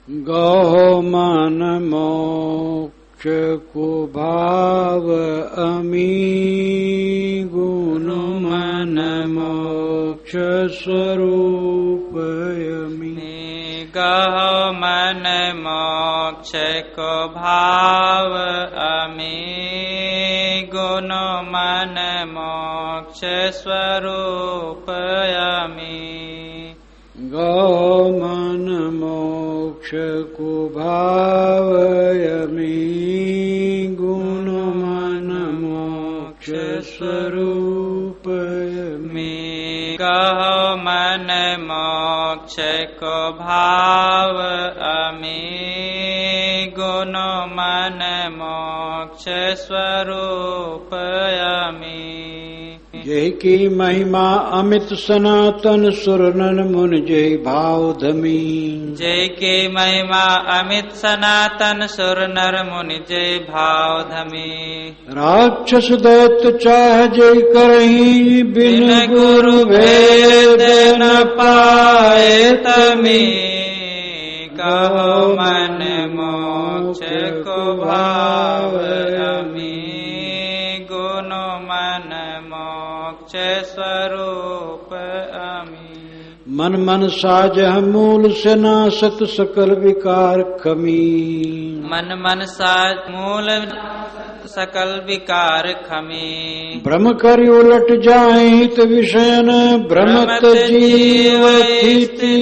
गौ मन मोक्ष को भाव अमी गुण मन मोक्ष स्वरूप अमी। गौ मन मोक्ष को भाव अमी गुण मन मोक्ष स्वरूप अमी। गौ मन मोक्ष को भाव अमी गुण मन मोक्ष स्वरूप अमी। गौ मन मोक्ष को भाव अमी गुण मन मोक्ष स्वरूप अमी। जय की महिमा अमित सनातन सुर नर मुनि जय भाव धमी। जय की महिमा अमित सनातन सुर नर मुनि जय भाव धमी। राक्षस दैत्य चाह जय करही बिन गुरु भेद न पाए तमी। कहो मन मोक्ष को भाव अमी गुण मन मोक्ष स्वरूप अमी। मन मन साज मूल से नासत सकल विकार खमी। मन मन साज मूल सकल विकार खमी। भ्रम कर उलट जाए हित विषयन भ्रमत जीव स्थिति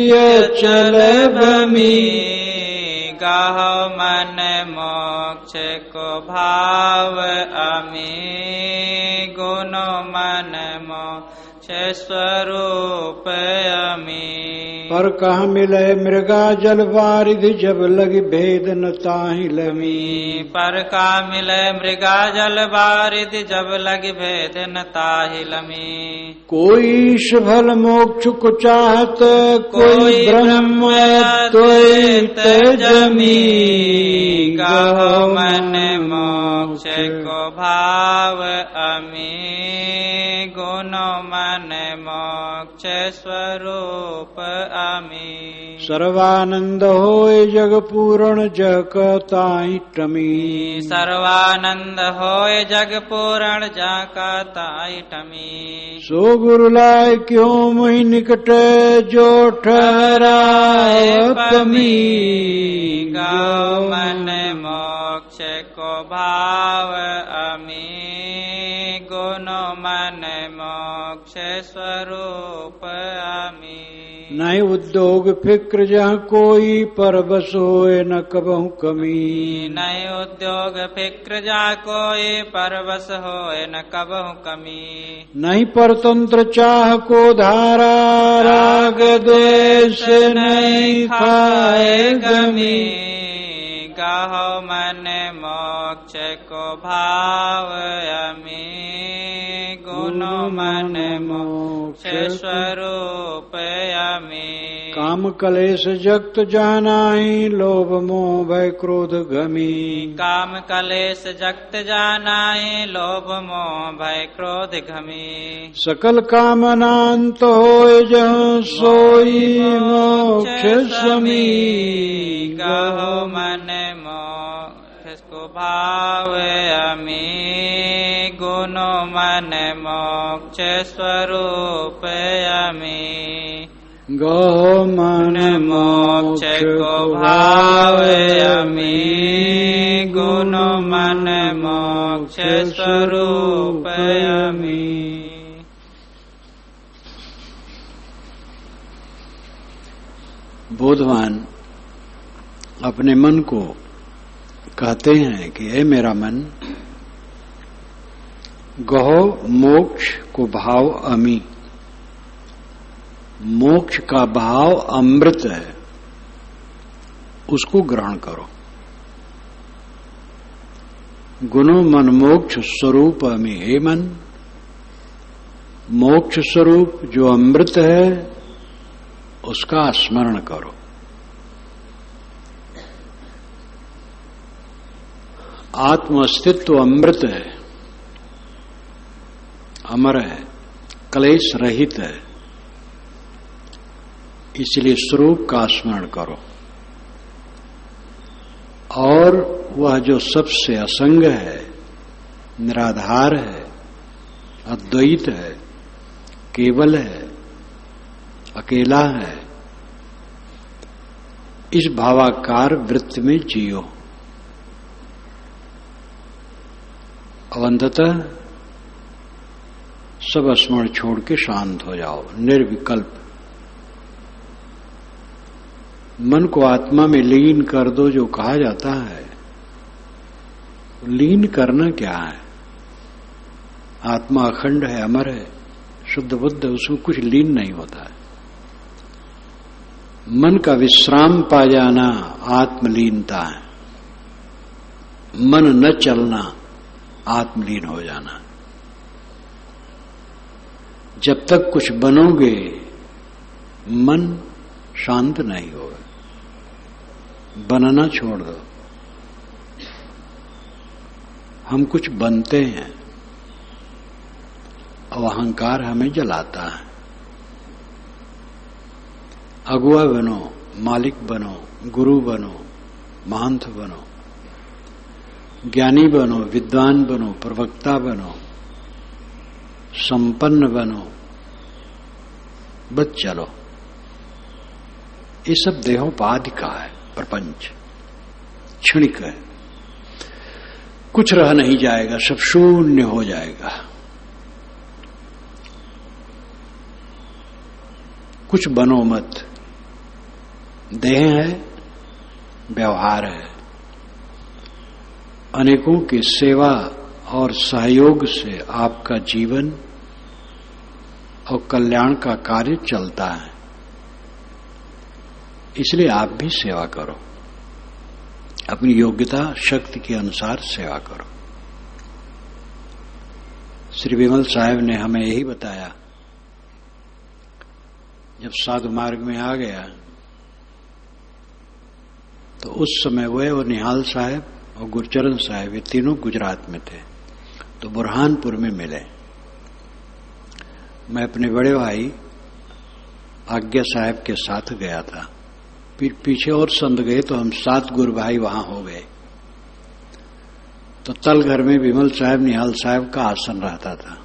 चल भमी। गाहो मन मोक्ष को भाव अमी गुण मन मोक्ष स्वरूप अमी। पर कहाँ मिले मृगा जल वारिधि जब लगी भेद न ताहि लमी। पर का मिले मृगा जल वारिधि जब लगी भेद न ताहि लमी। कोई ईश फल मोक्ष को चाहत कोई ब्रह्म द्वैत जमी। गाहो मन मोक्ष को भाव अमी गुण मन मोक्ष स्वरूप अमी। सर्वानंद होय जग पूर्ण जग ताहि टमी। सर्वानंद होय जग पूर्ण जग ताहि टमी। सो गुरु लाय क्यों मुहि निकट जो ठहराए पमी। गौ मन मोक्ष को भाव अमी गुण मन मोक्ष स्वरूप अमी। नहीं उद्योग फिक्र जहाँ कोई पर बस होए न कबहु कमी। नहीं उद्योग फिक्र जहाँ कोई पर बस होए न कबहु कमी। नहीं परतंत्र चाह को धारा राग द्वेष नहीं खाए गमी। गाहो मन मोक्ष को भाव अमी गुण मन मोक्ष स्वरूप अमी। काम कलेश जगत जानाहि लोभ मोह भय क्रोध घमी। काम कलेश जगत जानाहि लोभ मोह भय क्रोध घमी। सकल कामनांत होय जहाँ सोई मोक्ष समी। गाहो मन मोक्ष को भाव अमी गुण मन मोक्ष स्वरूप अमी। गौ मन मोक्ष को भाव अमी गुण मन मोक्ष स्वरूप अमी। बोधवान अपने मन को कहते हैं कि हे मेरा मन गहो मोक्ष को भाव अमी। मोक्ष का भाव अमृत है, उसको ग्रहण करो। गुणो मन मोक्ष स्वरूप अमी। हे मन मोक्ष स्वरूप जो अमृत है उसका स्मरण करो। आत्म अस्तित्व अमृत है, अमर है, क्लेश रहित है, इसलिए स्वरूप का स्मरण करो। और वह जो सबसे असंग है, निराधार है, अद्वैत है, केवल है, अकेला है, इस भावाकार वृत्ति में जियो। अवंततः सब स्मरण छोड़ के शांत हो जाओ, निर्विकल्प। मन को आत्मा में लीन कर दो जो कहा जाता है, लीन करना क्या है? आत्मा अखंड है, अमर है, शुद्ध बुद्ध, उसमें कुछ लीन नहीं होता है। मन का विश्राम पा जाना आत्मलीनता है। मन न चलना आत्मलीन हो जाना। जब तक कुछ बनोगे मन शांत नहीं होगा। बनना छोड़ दो। हम कुछ बनते हैं और अहंकार हमें जलाता है। अगुआ बनो, मालिक बनो, गुरु बनो, महंत बनो, ज्ञानी बनो, विद्वान बनो, प्रवक्ता बनो, संपन्न बनो, बस चलो। ये सब देहोपाधि का है, प्रपंच क्षणिक है। कुछ रह नहीं जाएगा, सब शून्य हो जाएगा। कुछ बनो मत। देह है, व्यवहार है। अनेकों की सेवा और सहयोग से आपका जीवन और कल्याण का कार्य चलता है। इसलिए आप भी सेवा करो, अपनी योग्यता शक्ति के अनुसार सेवा करो। श्री विमल साहब ने हमें यही बताया। जब साधु मार्ग में आ गया तो उस समय वह और निहाल साहब और गुरचरण साहब ये तीनों गुजरात में थे। तो बुरहानपुर में मिले। मैं अपने बड़े भाई आज्ञा साहब के साथ गया था। फिर पीछे और संत गए तो हम 7 गुरु भाई वहां हो गए। तो तल घर में विमल साहब निहाल साहब का आसन रहता था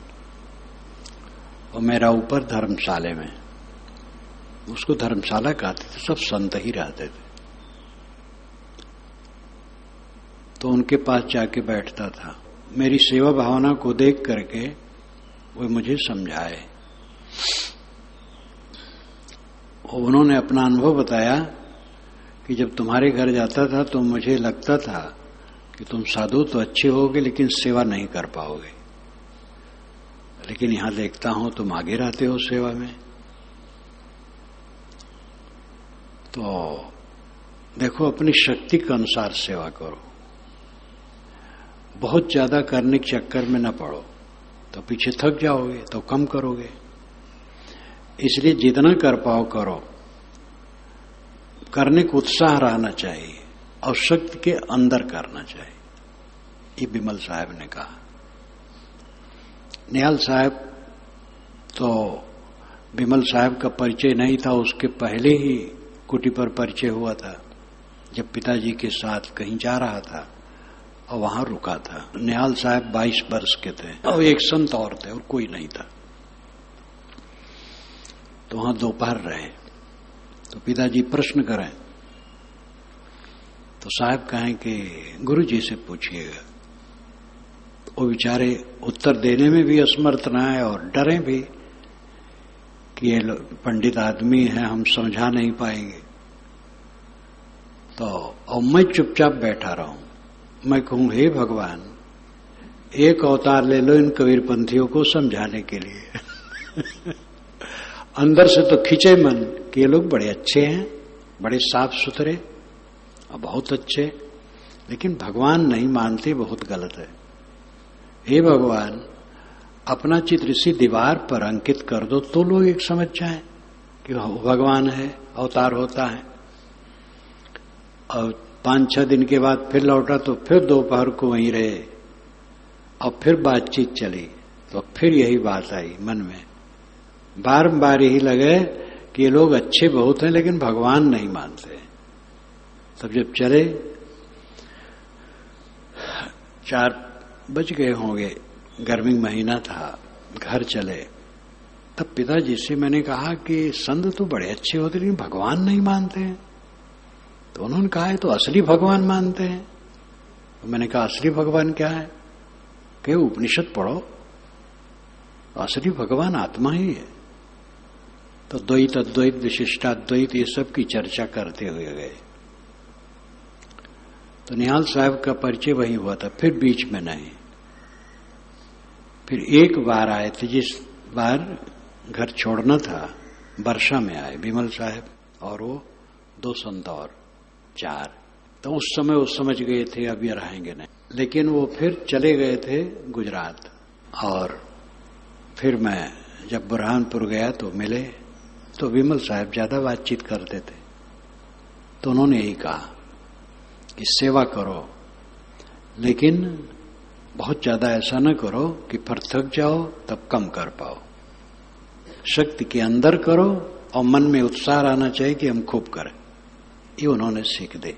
और मेरा ऊपर धर्मशाले में। उसको धर्मशाला कहते थे, सब संत ही रहते थे। तो उनके पास जाके बैठता था। मेरी सेवा भावना को देख करके वो मुझे समझाए। और उन्होंने अपना अनुभव बताया कि जब तुम्हारे घर जाता था तो मुझे लगता था कि तुम साधु तो अच्छे होगे लेकिन सेवा नहीं कर पाओगे, लेकिन यहां देखता हूं तुम आगे रहते हो सेवा में। तो देखो, अपनी शक्ति के अनुसार सेवा करो। बहुत ज्यादा करने के चक्कर में न पड़ो, तो पीछे थक जाओगे, तो कम करोगे। इसलिए जितना कर पाओ करो। करने को उत्साह रहना चाहिए और शक्ति के अंदर करना चाहिए। ये विमल साहब ने कहा। निहाल साहब तो विमल साहब का परिचय नहीं था, उसके पहले ही कुटी पर परिचय हुआ था। जब पिताजी के साथ कहीं जा रहा था और वहां रुका था। निहाल साहब 22 वर्ष के थे और एक संत और थे और कोई नहीं था। तो वहां दोपहर रहे। तो पिताजी प्रश्न करें तो साहब कहें कि गुरु जी से पूछिएगा। वो बेचारे उत्तर देने में भी असमर्थ न है और डरे भी कि ये पंडित आदमी है, हम समझा नहीं पाएंगे। तो और मैं चुपचाप बैठा रहूं। मैं कहूं, हे भगवान, एक अवतार ले लो इन कबीरपंथियों को समझाने के लिए। अंदर से तो खिंचे मन कि ये लोग बड़े अच्छे हैं, बड़े साफ सुथरे और बहुत अच्छे, लेकिन भगवान नहीं मानते, बहुत गलत है। हे भगवान, अपना चित्र इसी दीवार पर अंकित कर दो तो लोग एक समझ जाएं कि भगवान है, अवतार होता है। और 5-6 दिन के बाद फिर लौटा तो फिर दोपहर को वहीं रहे और फिर बातचीत चली। तो फिर यही बात आई मन में, बार यही लगे कि ये लोग अच्छे बहुत हैं लेकिन भगवान नहीं मानते। तब जब चले 4 बज गए होंगे, गर्मी महीना था, घर चले। तब पिताजी से मैंने कहा कि संत तो बड़े अच्छे होते लेकिन भगवान नहीं मानते हैं। तो उन्होंने कहा है तो असली भगवान मानते हैं। तो मैंने कहा असली भगवान क्या है? कि उपनिषद पढ़ो, असली भगवान आत्मा ही है। तो द्वैत अद्वैत विशिष्टाद्वैत ये सब की चर्चा करते हुए गए। तो निहाल साहब का परिचय वही हुआ था, फिर बीच में नहीं। फिर एक बार आए थे, जिस बार घर छोड़ना था, वर्षा में आए विमल साहब और वो 2 संत और 4। तो उस समय वो समझ गए थे अब ये रहेंगे नहीं, लेकिन वो फिर चले गए थे गुजरात। और फिर मैं जब बुरहानपुर गया तो मिले, तो विमल साहब ज्यादा बातचीत करते थे। तो उन्होंने यही कहा कि सेवा करो, लेकिन बहुत ज्यादा ऐसा न करो कि फिर थक जाओ तब कम कर पाओ। शक्ति के अंदर करो और मन में उत्साह आना चाहिए कि हम खूब करें। ये उन्होंने सीख दी।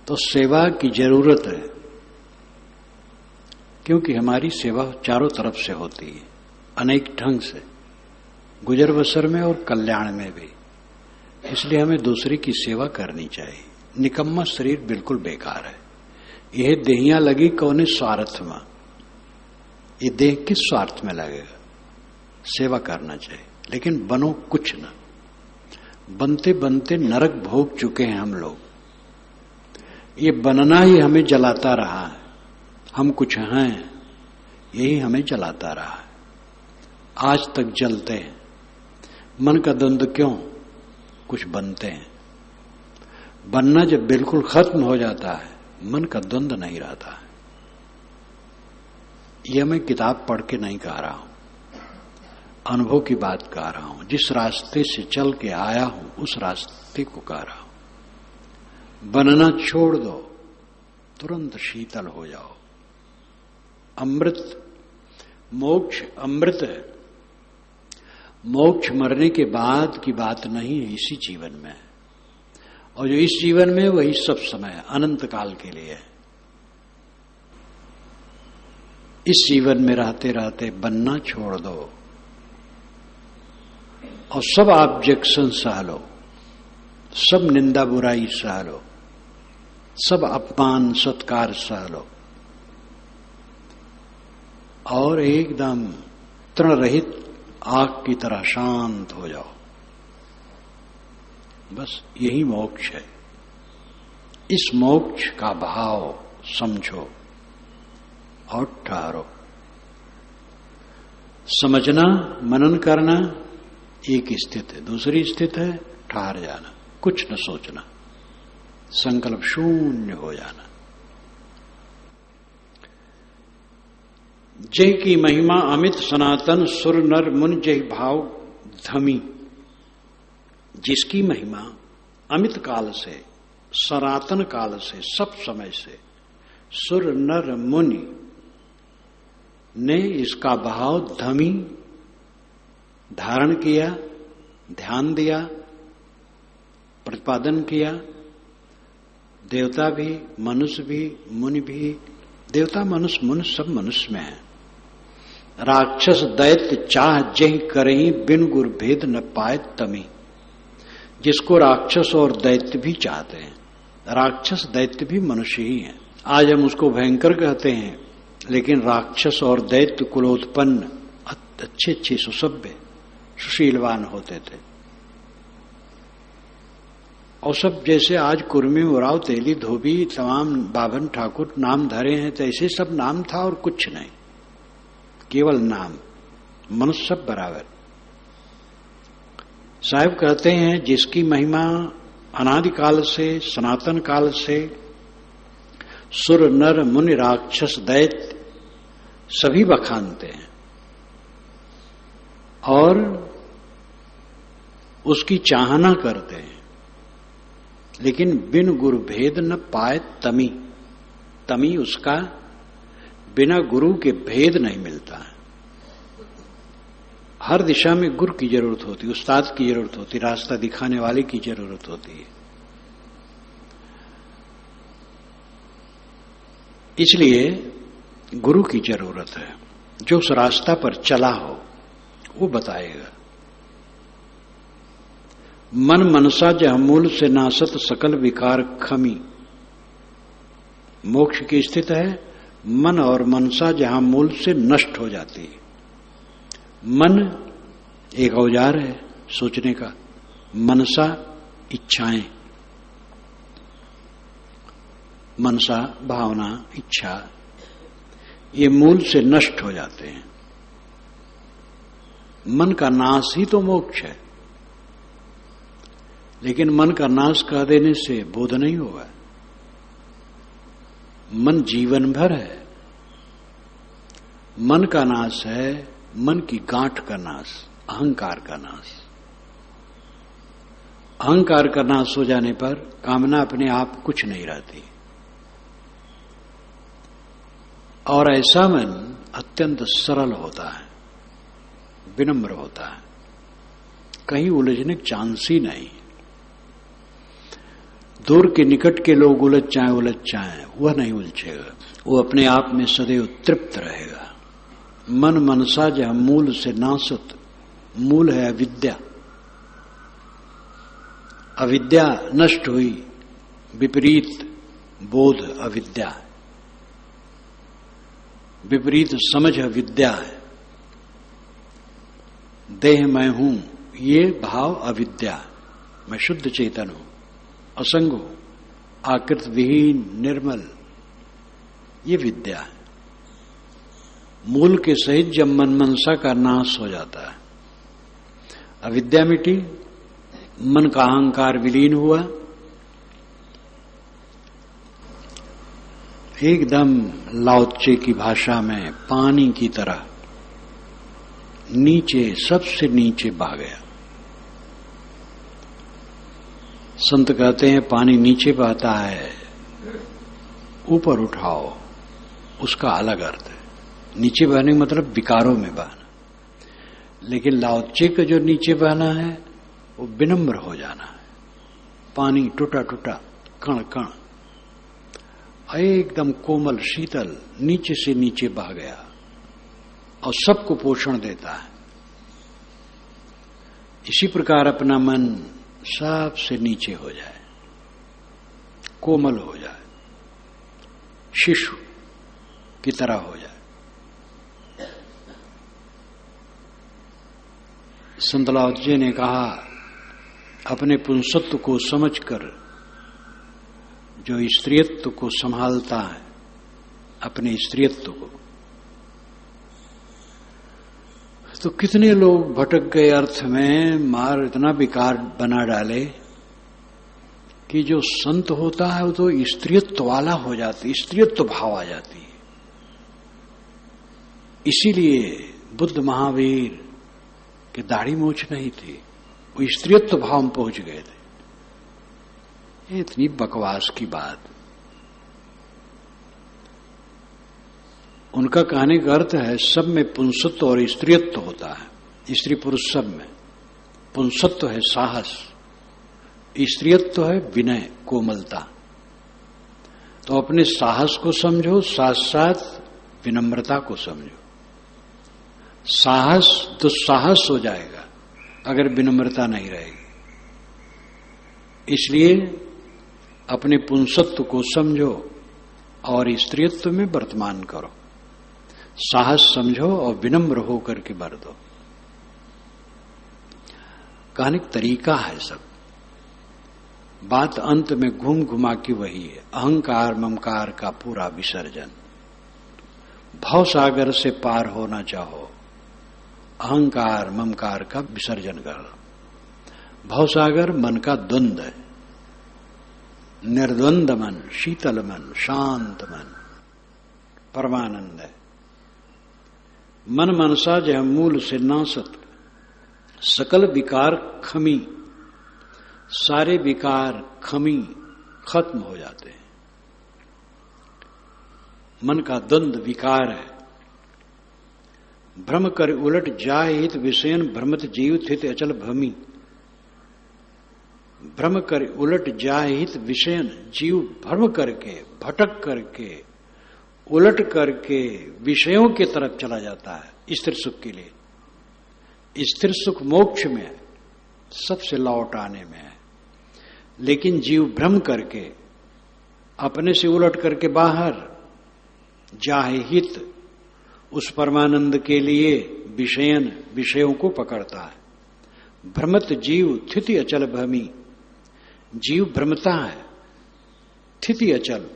तो सेवा की जरूरत है, क्योंकि हमारी सेवा चारों तरफ से होती है, अनेक ढंग से, गुजर बसर में और कल्याण में भी। इसलिए हमें दूसरे की सेवा करनी चाहिए। निकम्मा शरीर बिल्कुल बेकार है। यह देहियां लगी कौन स्वार्थ में, ये देह किस स्वार्थ में लगेगा? सेवा करना चाहिए, लेकिन बनो कुछ न। बनते बनते नरक भोग चुके हैं हम लोग। ये बनना ही हमें जलाता रहा है। हम कुछ हैं, यही हमें जलाता रहा है। आज तक जलते हैं। मन का द्वंद्व क्यों? कुछ बनते हैं। बनना जब बिल्कुल खत्म हो जाता है, मन का द्वंद्व नहीं रहता है। यह मैं किताब पढ़ के नहीं कह रहा हूं, अनुभव की बात कह रहा हूं। जिस रास्ते से चल के आया हूं उस रास्ते को कह रहा हूं। बनना छोड़ दो, तुरंत शीतल हो जाओ। अमृत, मोक्ष अमृत है। मोक्ष मरने के बाद की बात नहीं है, इसी जीवन में। और जो इस जीवन में वही सब समय है, अनंत काल के लिए है। इस जीवन में रहते रहते बनना छोड़ दो और सब ऑब्जेक्शन सह लो, सब निंदा बुराई सह लो, सब अपमान सत्कार सह लो और एकदम तृण रहित आग की तरह शांत हो जाओ। बस यही मोक्ष है। इस मोक्ष का भाव समझो और ठहरो। समझना, मनन करना एक स्थिति है। दूसरी स्थिति है ठहर जाना, कुछ न सोचना, संकल्प शून्य हो जाना। जय की महिमा अमित सनातन, सुर नर मुनि जय भाव धमी। जिसकी महिमा अमित काल से, सनातन काल से, सब समय से सुर नर मुनि ने इसका भाव धमी धारण किया, ध्यान दिया, प्रतिपादन किया। देवता भी, मनुष्य भी, मुनि भी। देवता मनुष्य, मनुष्य सब मनुष्य में है। राक्षस दैत्य चाह जय करही, बिन गुर भेद न पाए तमी। जिसको राक्षस और दैत्य भी चाहते हैं। राक्षस दैत्य भी मनुष्य ही है। आज हम उसको भयंकर कहते हैं, लेकिन राक्षस और दैत्य कुलोत्पन्न अच्छे अच्छे सुसभ्य सुशीलवान होते थे। और सब जैसे आज कुर्मी, उराव, तेली, धोबी, तमाम बाभन ठाकुर नाम धरे हैं, तो ऐसे सब नाम था और कुछ नहीं, केवल नाम। मनुष्य सब बराबर। साहब कहते हैं जिसकी महिमा अनादिकाल से, सनातन काल से सुर नर मुनि राक्षस दैत्य सभी बखानते हैं और उसकी चाहना करते हैं, लेकिन बिन गुरु भेद न पाए तमी। तमी उसका बिना गुरु के भेद नहीं मिलता है। हर दिशा में गुरु की जरूरत होती, उस्ताद की जरूरत होती, रास्ता दिखाने वाले की जरूरत होती है। इसलिए गुरु की जरूरत है, जो उस रास्ता पर चला हो वो बताएगा। मन मनसा जह मूल से नासत सकल विकार खमी। मोक्ष की स्थिति है मन और मनसा जहां मूल से नष्ट हो जाती है। मन एक औजार है सोचने का, मनसा इच्छाएं, मनसा भावना इच्छा, ये मूल से नष्ट हो जाते हैं। मन का नाश ही तो मोक्ष है, लेकिन मन का नाश कर देने से बोध नहीं होगा। मन जीवन भर है, मन का नाश है मन की गांठ का नाश, अहंकार का नाश। अहंकार का नाश हो जाने पर कामना अपने आप कुछ नहीं रहती, और ऐसा मन अत्यंत सरल होता है, विनम्र होता है, कहीं उलझने का चांस ही नहीं। दूर के निकट के लोग उलझ जाएं, वह नहीं उलझेगा, वो अपने आप में सदैव तृप्त रहेगा। मन मनसा जह मूल से नासत, मूल है अविद्या, अविद्या नष्ट हुई, विपरीत बोध अविद्या है, विपरीत समझ अविद्या है। देह मैं हूं ये भाव अविद्या, मैं शुद्ध चेतन हूं, असंग हूं, आकृत विहीन निर्मल, ये विद्या है। मूल के सहित जब मन मनसा का नाश हो जाता है, अविद्या मिटी, मन का अहंकार विलीन हुआ, एकदम लाओत्से की भाषा में पानी की तरह नीचे, सबसे नीचे बह गया। संत कहते हैं पानी नीचे बहता है, ऊपर उठाओ, उसका अलग अर्थ है। नीचे बहने का मतलब विकारों में बहना, लेकिन लाओत्से का जो नीचे बहना है वो विनम्र हो जाना है। पानी टूटा टूटा, कण कण, एकदम कोमल शीतल, नीचे से नीचे बह गया और सबको पोषण देता है। इसी प्रकार अपना मन सबसे नीचे हो जाए, कोमल हो जाए, शिशु की तरह हो जाए। संत लाओत्से ने कहा, अपने पुंसत्व को समझकर जो स्त्रीत्व को संभालता है, अपने स्त्रीत्व को, तो कितने लोग भटक गए अर्थ में, मार इतना विकार बना डाले कि जो संत होता है वो तो स्त्रीत्व वाला हो जाती, स्त्रीत्व भाव आ जाती है। इसीलिए बुद्ध महावीर के दाढ़ी मूछ नहीं थी, वो स्त्रीत्व भाव में पहुंच गए थे। ये इतनी बकवास की बात। उनका कहने का अर्थ है सब में पुंसत्व और स्त्रीत्व होता है, स्त्री पुरुष सब में। पुंसत्व है साहस, स्त्रीत्व है विनय, कोमलता। तो अपने साहस को समझो, साथ साथ विनम्रता को समझो। साहस दुस्साहस हो जाएगा अगर विनम्रता नहीं रहेगी। इसलिए अपने पुंसत्व को समझो और स्त्रीत्व में वर्तमान करो, साहस समझो और विनम्र होकर के बर दो। कहने का तरीका है सब, बात अंत में घूम घुमा के वही है, अहंकार ममकार का पूरा विसर्जन। भव सागर से पार होना चाहो, अहंकार ममकार का विसर्जन करो। भव सागर मन का द्वंद है, निर्द्वंद मन, शीतल मन, शांत मन, परमानंद है। मन मनसा जह मूल से नासत, सकल विकार खमी, सारे विकार खमी खत्म हो जाते हैं। मन का द्वंद विकार है। भ्रम कर उलट जाय हित विषयन भ्रमत जीव थित अचल भ्रमी। भ्रम कर उलट जाय हित विषयन, जीव भ्रम करके भटक करके उलट करके विषयों की तरफ चला जाता है स्थिर सुख के लिए। स्थिर सुख मोक्ष में है, सबसे लौट आने में है। लेकिन जीव भ्रम करके अपने से उलट करके बाहर जाहे हित उस परमानंद के लिए विषयों को पकड़ता है। भ्रमत जीव स्थिति अचल भ्रमी, जीव भ्रमता है स्थिति अचल,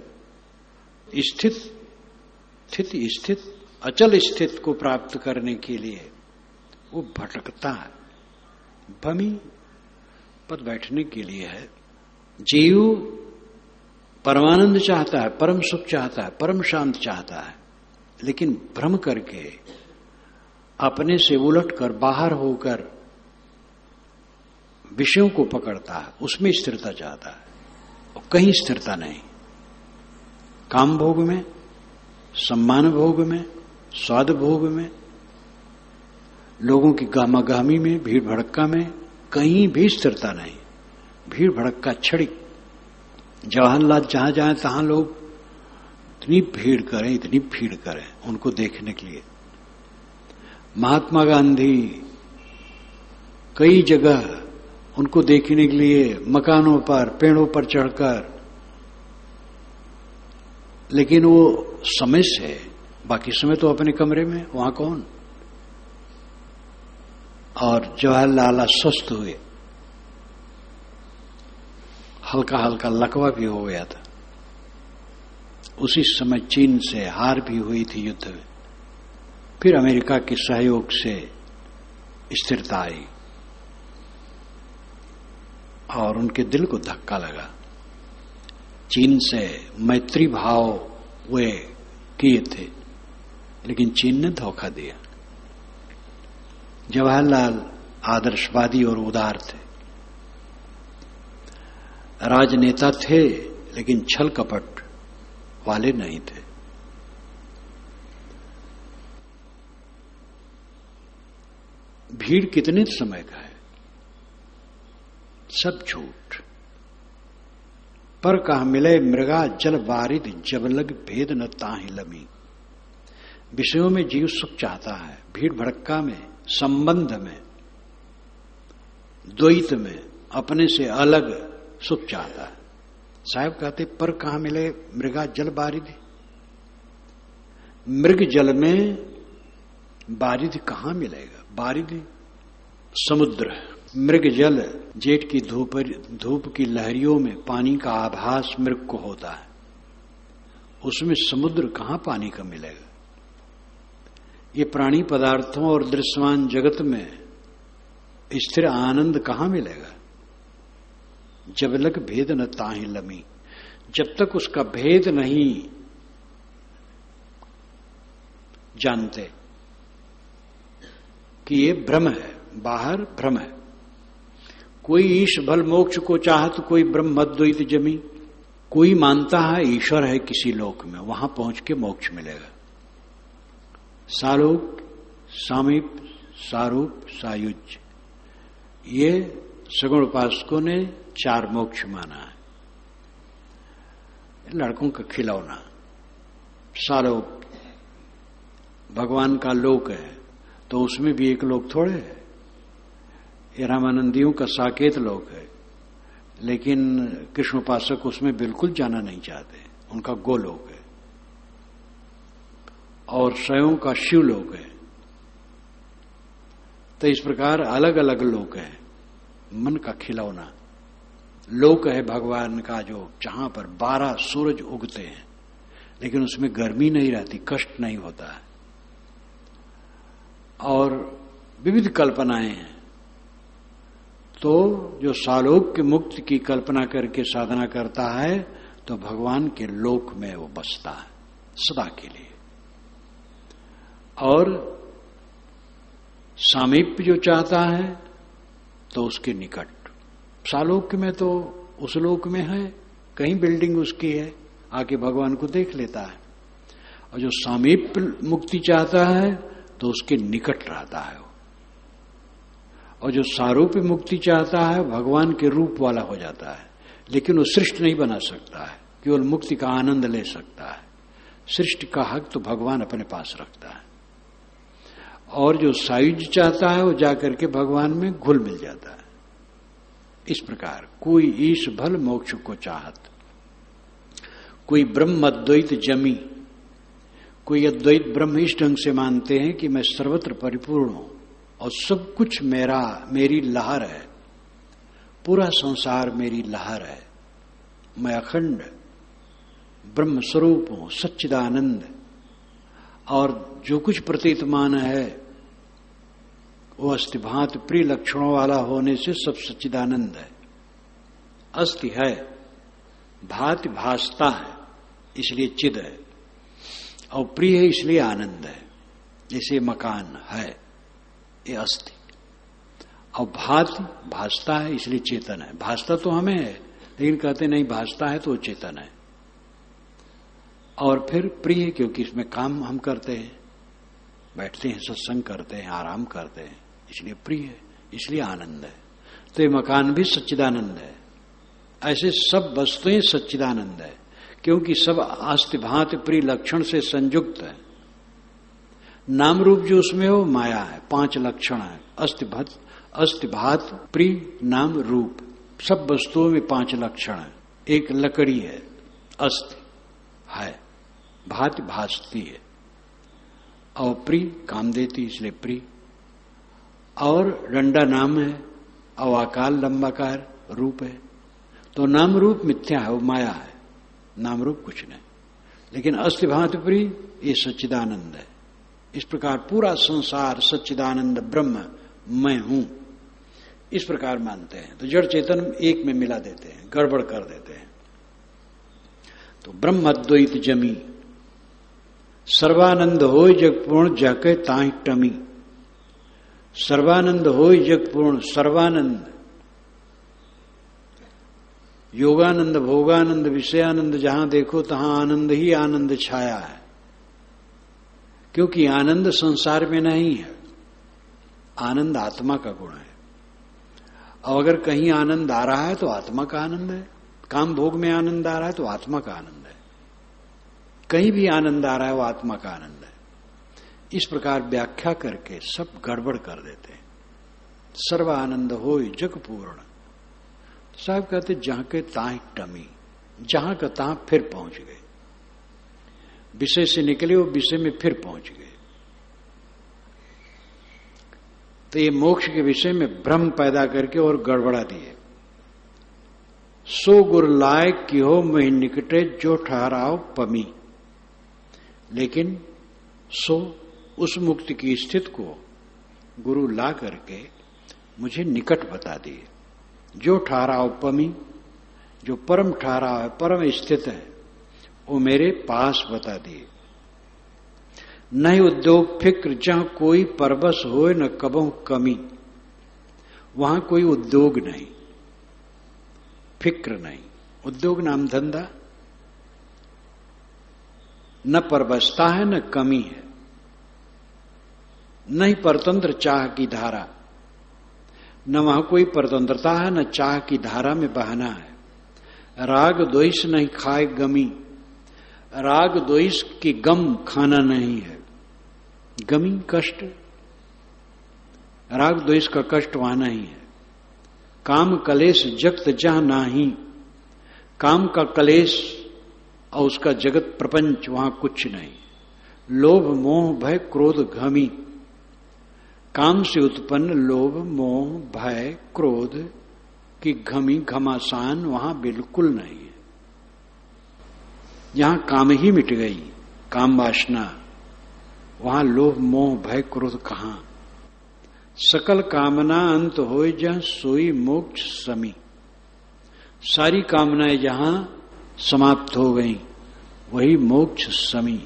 स्थित अचल स्थित को प्राप्त करने के लिए वो भटकता है। भ्रमी पद बैठने के लिए है। जीव परमानंद चाहता है, परम सुख चाहता है, परम शांत चाहता है, लेकिन भ्रम करके अपने से उलट कर बाहर होकर विषयों को पकड़ता है, उसमें स्थिरता चाहता है और कहीं स्थिरता नहीं। काम भोग में, सम्मान भोग में, स्वाद भोग में, लोगों की गामागामी में, भीड़ भड़क्का में कहीं भी स्थिरता नहीं। भीड़ भड़क्का क्षणिक। जवाहरलाल जहां जाए तहां लोग इतनी भीड़ करें उनको देखने के लिए। महात्मा गांधी कई जगह उनको देखने के लिए मकानों पर, पेड़ों पर चढ़कर, लेकिन वो समय से, बाकी समय तो अपने कमरे में, वहां कौन। और जवाहरलाल अस्वस्थ हुए, हल्का हल्का लकवा भी हो गया था। उसी समय चीन से हार भी हुई थी युद्ध में। फिर अमेरिका के सहयोग से स्थिरता आई और उनके दिल को धक्का लगा। चीन से मैत्री भाव वे किए थे, लेकिन चीन ने धोखा दिया। जवाहरलाल आदर्शवादी और उदार थे, राजनेता थे, लेकिन छल कपट वाले नहीं थे। भीड़ कितने समय का है, सब झूठ। पर कहा मिले मृगा जल बारिद, जब लग भेद न ताहि लमी। विषयों में जीव सुख चाहता है, भीड़ भड़क्का में, संबंध में, द्वैत में, अपने से अलग सुख चाहता है। साहब कहते पर कहां मिले मृगा जल बारिद। मृग जल में बारिद कहां मिलेगा। बारिद समुद्र है, मृग जल जेठ की धूप की लहरियों में पानी का आभास मृग को होता है, उसमें समुद्र कहां पानी का मिलेगा। ये प्राणी पदार्थों और दृश्यमान जगत में स्थिर आनंद कहां मिलेगा। जब लग भेद न ताहि लमी, जब तक उसका भेद नहीं जानते कि ये भ्रम है, बाहर भ्रम है। कोई ईश भल मोक्ष को चाहत, कोई ब्रह्म अद्वैत जमी। कोई मानता है ईश्वर है किसी लोक में, वहां पहुंच के मोक्ष मिलेगा। सालोक, सामीप, सारूप, सायुज्य, ये सगुण उपासकों ने 4 मोक्ष माना है। लड़कों का खिलौना। सालोक भगवान का लोक है, तो उसमें भी एक लोक थोड़े है। ये रामानंदियों का साकेत लोक है, लेकिन कृष्ण उपासक उसमें बिल्कुल जाना नहीं चाहते, उनका गोलोक है। और स्वयं का शिवलोक है। तो इस प्रकार अलग अलग लोक है। मन का खिलौना लोक है भगवान का, जो जहां पर 12 सूरज उगते हैं, लेकिन उसमें गर्मी नहीं रहती, कष्ट नहीं होता है, और विविध कल्पनाएं हैं। तो जो सालोक के मुक्ति की कल्पना करके साधना करता है, तो भगवान के लोक में वो बसता है सदा के लिए। और सामीप्य जो चाहता है, तो उसके निकट। सालोक में तो उस लोक में है, कहीं बिल्डिंग उसकी है, आके भगवान को देख लेता है। और जो सामीप्य मुक्ति चाहता है, तो उसके निकट रहता है। और जो सारूप्य मुक्ति चाहता है, भगवान के रूप वाला हो जाता है, लेकिन वो सृष्ट नहीं बना सकता है, केवल मुक्ति का आनंद ले सकता है। सृष्टि का हक तो भगवान अपने पास रखता है, और जो सायुज चाहता है वो जाकर के भगवान में घुल मिल जाता है। इस प्रकार कोई ईश भल मोक्ष को चाहत, कोई ब्रह्म अद्वैत जमी, कोई अद्वैत ब्रह्म इस ढंग से मानते हैं कि मैं सर्वत्र परिपूर्ण हूं और सब कुछ मेरी लहर है, पूरा संसार मेरी लहर है, मैं अखंड ब्रह्म स्वरूप हूं, सच्चिदानंद, और जो कुछ प्रतीतमान है वो अस्थिभांत प्रिय लक्षणों वाला होने से सब सच्चिदानंद है। अस्ति है, भांति भासता है इसलिए चिद है, और प्रिय है इसलिए आनंद है। जैसे मकान है ये अस्ति, और भांति भासता है इसलिए चेतन है। भासता तो हमें है, लेकिन कहते नहीं भासता है तो चेतन है। और फिर प्रिय है क्योंकि इसमें काम हम करते हैं, बैठते हैं, सत्संग करते हैं, आराम करते हैं, इसलिए प्रिय है, इसलिए आनंद है। तो ये मकान भी सच्चिदानंद है। ऐसे सब वस्तुएं सच्चिदानंद है, क्योंकि सब अस्तिभांत प्रिय लक्षण से संयुक्त है। नाम रूप जो उसमें हो माया है, 5 लक्षण है, अस्तिभात प्रिय नाम रूप, सब वस्तुओं में 5 लक्षण है। एक लकड़ी है, अस्ति है, भांति भासती है, और प्रिय काम देती इसलिए प्रिय, और डंडा नाम है, और आकार लंबाकार रूप है। तो नाम रूप मिथ्या है, वो माया है, नाम रूप कुछ नहीं। लेकिन अस्तिभांत प्रिय ये सच्चिदानंद है। इस प्रकार पूरा संसार सच्चिदानंद ब्रह्म मैं हूं, इस प्रकार मानते हैं। तो जड़ चेतन एक में मिला देते हैं, गड़बड़ कर देते हैं। तो ब्रह्म अद्वैत जमी, सर्वानंद होय जग पूर्ण जाके ताहि टमी। सर्वानंद होय जग पूर्ण, सर्वानंद, योगानंद, भोगानंद, विषयानंद, जहां देखो तहां आनंद ही आनंद छाया है। क्योंकि आनंद संसार में नहीं है, आनंद आत्मा का गुण है। और अगर कहीं आनंद आ रहा है तो आत्मा का आनंद है, काम भोग में आनंद आ रहा है तो आत्मा का आनंद है, कहीं भी आनंद आ रहा है वो आत्मा का आनंद है। इस प्रकार व्याख्या करके सब गड़बड़ कर देते हैं। सर्व आनंद होय जग पूर्ण, साहब कहते जहां के ताहि टमी, जहां का तहां फिर पहुंच गए, विषय से निकले वो विषय में फिर पहुंच गए। तो ये मोक्ष के विषय में भ्रम पैदा करके और गड़बड़ा दिए। सो गुर लायक की हो मही निकटे जो ठहराओ पमी, लेकिन सो उस मुक्ति की स्थिति को गुरु ला करके मुझे निकट बता दिए। जो ठहराओ पमी, जो परम ठहराव है, परम स्थित है, वो मेरे पास बता दिए। नहीं उद्योग फिक्र जहां कोई परबस होए न कबहू कमी, वहां कोई उद्योग नहीं, फिक्र नहीं। उद्योग नाम धंधा, न परबसता है न कमी है, नहीं परतंत्र चाह की धारा, न वहां कोई परतंत्रता है न चाह की धारा में बहना है। राग द्वेष नहीं खाए गमी, राग द्वेष की गम खाना नहीं है। गमी कष्ट, राग द्वेष का कष्ट वहां नहीं है। काम कलेश जगत जहां नाही, काम का कलेश और उसका जगत प्रपंच वहां कुछ नहीं। लोभ मोह भय क्रोध घमी, काम से उत्पन्न लोभ मोह भय क्रोध की घमी घमासान वहां बिल्कुल नहीं है। जहां काम ही मिट गई, काम वासना, वहां लोभ मोह भय क्रोध कहां। सकल कामना अंत होए जहां सोई मोक्ष समी, सारी कामनाएं जहां समाप्त हो गई वही मोक्ष समी,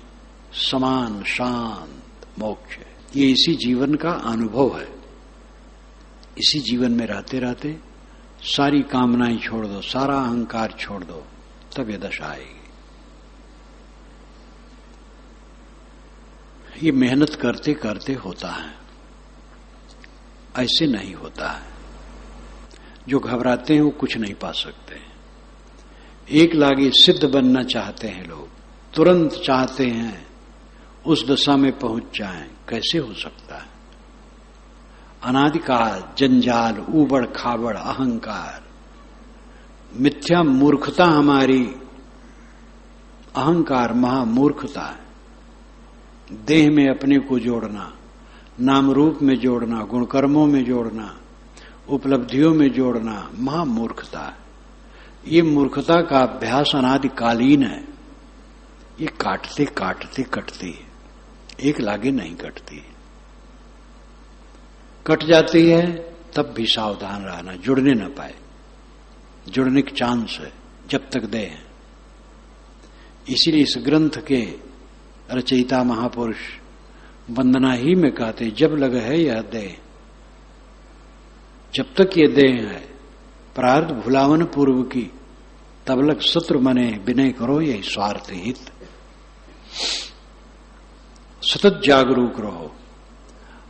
समान शांत मोक्ष है। ये इसी जीवन का अनुभव है। इसी जीवन में रहते रहते सारी कामनाएं छोड़ दो, सारा अहंकार छोड़ दो, तब ये दशा आएगी। ये मेहनत करते करते होता है, ऐसे नहीं होता है। जो घबराते हैं वो कुछ नहीं पा सकते। एक लागे सिद्ध बनना चाहते हैं लोग, तुरंत चाहते हैं उस दशा में पहुंच जाएं, कैसे हो सकता है? अनादिकाल जंजाल, ऊबड़ खाबड़, अहंकार, मिथ्या मूर्खता, हमारी अहंकार महामूर्खता है। देह में अपने को जोड़ना, नाम रूप में जोड़ना, गुण कर्मों में जोड़ना, उपलब्धियों में जोड़ना महामूर्खता है। ये मूर्खता का अभ्यास अनादिकालीन है। ये काटते काटते कटती है, एक लागे नहीं कटती है। कट जाती है तब भी सावधान रहना, जुड़ने न पाए। जुड़ने की चांस है जब तक दे है। इसीलिए इस ग्रंथ के रचयिता महापुरुष वंदना ही में कहते, जब लग है यह देह, जब तक ये देह है प्रार्थ भुलावन पूर्व की, तब लग शत्रु मने विनय करो यही स्वार्थ हित। सतत जागरूक रहो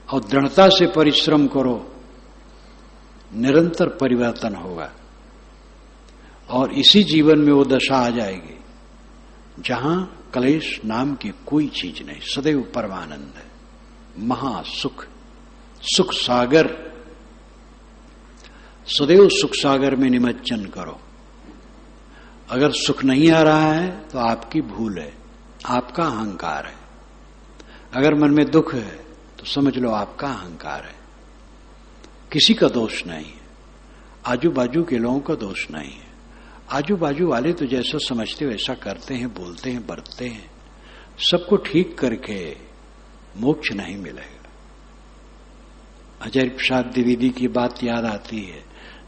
और दृढ़ता से परिश्रम करो, निरंतर परिवर्तन होगा। और इसी जीवन में वो दशा आ जाएगी जहां क्लेश नाम की कोई चीज नहीं, सदैव परमानंद है, महासुख, सुख सागर। सदैव सुख सागर में निमज्जन करो। अगर सुख नहीं आ रहा है तो आपकी भूल है, आपका अहंकार है। अगर मन में दुख है तो समझ लो आपका अहंकार है, किसी का दोष नहीं है, आजू बाजू के लोगों का दोष नहीं है। आजू बाजू वाले तो जैसा समझते वैसा करते हैं, बोलते हैं, बरतते हैं। सबको ठीक करके मोक्ष नहीं मिलेगा। आचार्य प्रसाद द्विवेदी की बात याद आती है।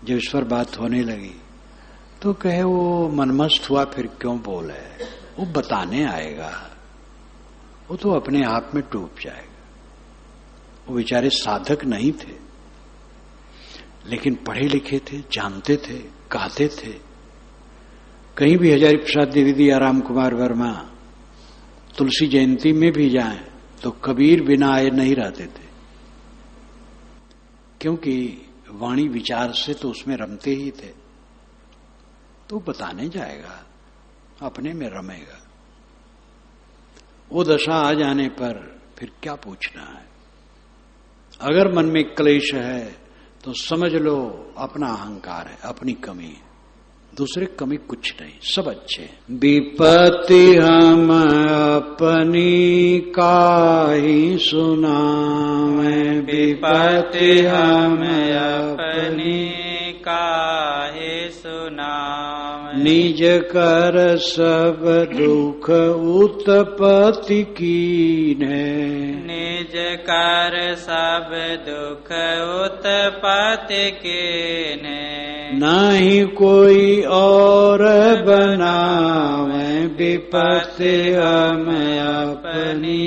जब इस पर बात होने लगी तो कहे वो मनमस्त हुआ फिर क्यों बोले, वो बताने आएगा, वो तो अपने आप में डूब जाएगा। वो बेचारे साधक नहीं थे, लेकिन पढ़े लिखे थे, जानते थे, कहते थे। कहीं भी हजारी प्रसाद द्विवेदी या राम कुमार वर्मा तुलसी जयंती में भी जाएं तो कबीर बिना आए नहीं रहते थे, क्योंकि वाणी विचार से तो उसमें रमते ही थे। तो बताने जाएगा, अपने में रमेगा। वो दशा आ जाने पर फिर क्या पूछना है। अगर मन में क्लेश है तो समझ लो अपना अहंकार है, अपनी कमी है, दूसरे कमी कुछ नहीं, सब अच्छे हैं। विपत्ति हम अपनी काहि सुनावें, विपत्ति हम अपनी काहे सुनावें, निज कर सब दुख उत्पत्ति कीन्हे, निज कर सब दुख उत्पत्ति कीन्हे, नहीं कोई और बनावे, विपत्ति हम अपनी